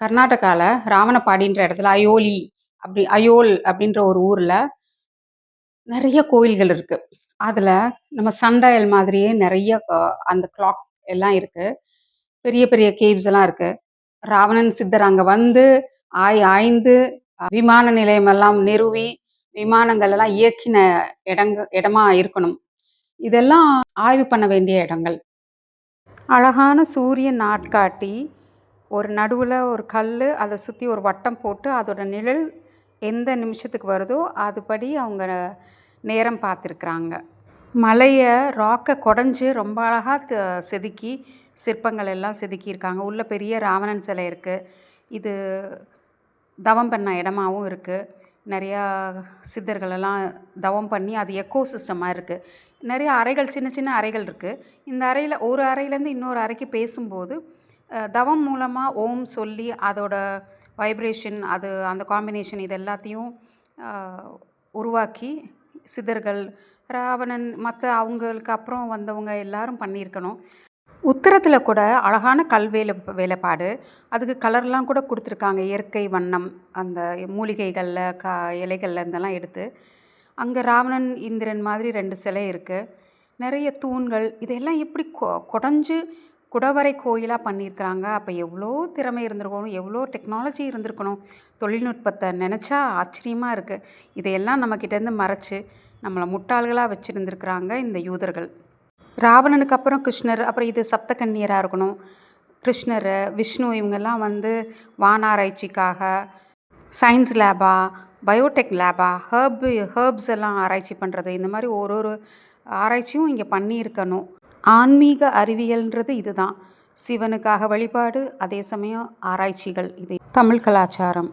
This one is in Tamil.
கர்நாடகால ராவணபாடின்ற இடத்துல அயோல் அப்படின்ற ஒரு ஊர்ல நெறைய கோயில்கள் இருக்கு. அதுல நம்ம சன்டயல் மாதிரியே நெறைய அந்த கிளாக் எல்லாம் இருக்கு. பெரிய பெரிய கேவ்ஸ் எல்லாம் இருக்கு. ராவணன் சித்தர் அங்க வந்து ஆய்ந்து விமான நிலையம் எல்லாம் நிறுவி, விமானங்கள் எல்லாம் இயக்கின இடமா இருக்கணும். இதெல்லாம் ஆய்வு பண்ண வேண்டிய இடங்கள். அழகான சூரிய நாட்காட்டி, ஒரு நடுவுல ஒரு கல்லு, அத சுத்தி ஒரு வட்டம் போட்டு, அதோட நிழல் எந்த நிமிஷத்துக்கு வருதோ, அதுபடி அவங்க நேரம் பார்த்துருக்குறாங்க. மலைய ராக்க கொடைஞ்சு ரொம்ப அழகா செதுக்கி, சிற்பங்கள் எல்லாம் செதுக்கியிருக்காங்க. உள்ள பெரிய ராவணன் சிலை இருக்கு. இது தவம் பண்ண இடமாவும் இருக்கு. நெறையா சித்தர்களெல்லாம் தவம் பண்ணி, அது எக்கோ சிஸ்டம் மாரி இருக்கு. நெறைய அறைகள், சின்ன சின்ன அறைகள் இருக்கு. இந்த அறையில ஒரு அறையிலேருந்து இன்னொரு அறைக்கு பேசும்போது, தவம் மூலமா ஓம் சொல்லி, அதோட வைப்ரேஷன், அது அந்த காம்பினேஷன் இது எல்லாத்தையும் உருவாக்கி சித்தர்கள், ராவணன் மற்ற அவங்களுக்கு அப்புறம் வந்தவங்க எல்லாரும் பண்ணியிருக்கணும். உத்தரத்துல கூட அழகான வேலைப்பாடு. அதுக்கு கலர்லாம் கூட குடுத்துருக்காங்க. இயற்கை வண்ணம். அந்த மூலிகைகள்ல, இலைகள்ல இருந்தெல்லாம் எடுத்து. அங்க ராவணன், இந்திரன் மாதிரி 2 சிலை இருக்கு. நெறைய தூண்கள். இதெல்லாம் எப்படி கொடைஞ்சு குடவரை கோயிலா பண்ணியிருக்கிறாங்க. அப்ப எவ்வளோ திறமை இருந்திருக்கணும், எவ்வளோ டெக்னாலஜி இருந்திருக்கணும். தொழில்நுட்பத்த நெனச்சா ஆச்சரியமா இருக்கு. இதையெல்லாம் நம்மகிட்டேருந்து மறைச்சு, நம்மள முட்டாள்களா வச்சிருந்திருக்கிறாங்க இந்த யூதர்கள். ராவணனுக்கு அப்புறம் கிருஷ்ணர், அப்புறம் இது சப்தகன்னியரா இருக்கணும். கிருஷ்ணர், விஷ்ணு இவங்கெல்லாம் வந்து வானாராய்ச்சிக்காக சயின்ஸ் லேபா, பயோடெக் லேபா, ஹெர்ப்ஸ் எல்லாம் ஆராய்ச்சி பண்ணுறது, இந்த மாதிரி ஒரு ஆராய்ச்சியும் இங்கே பண்ணியிருக்கணும். ஆன்மீக அறிவியல்ன்றது இதுதான். சிவனுக்காக வழிபாடு, அதே சமயம் ஆராய்ச்சிகள். இது தமிழ் கலாச்சாரம்.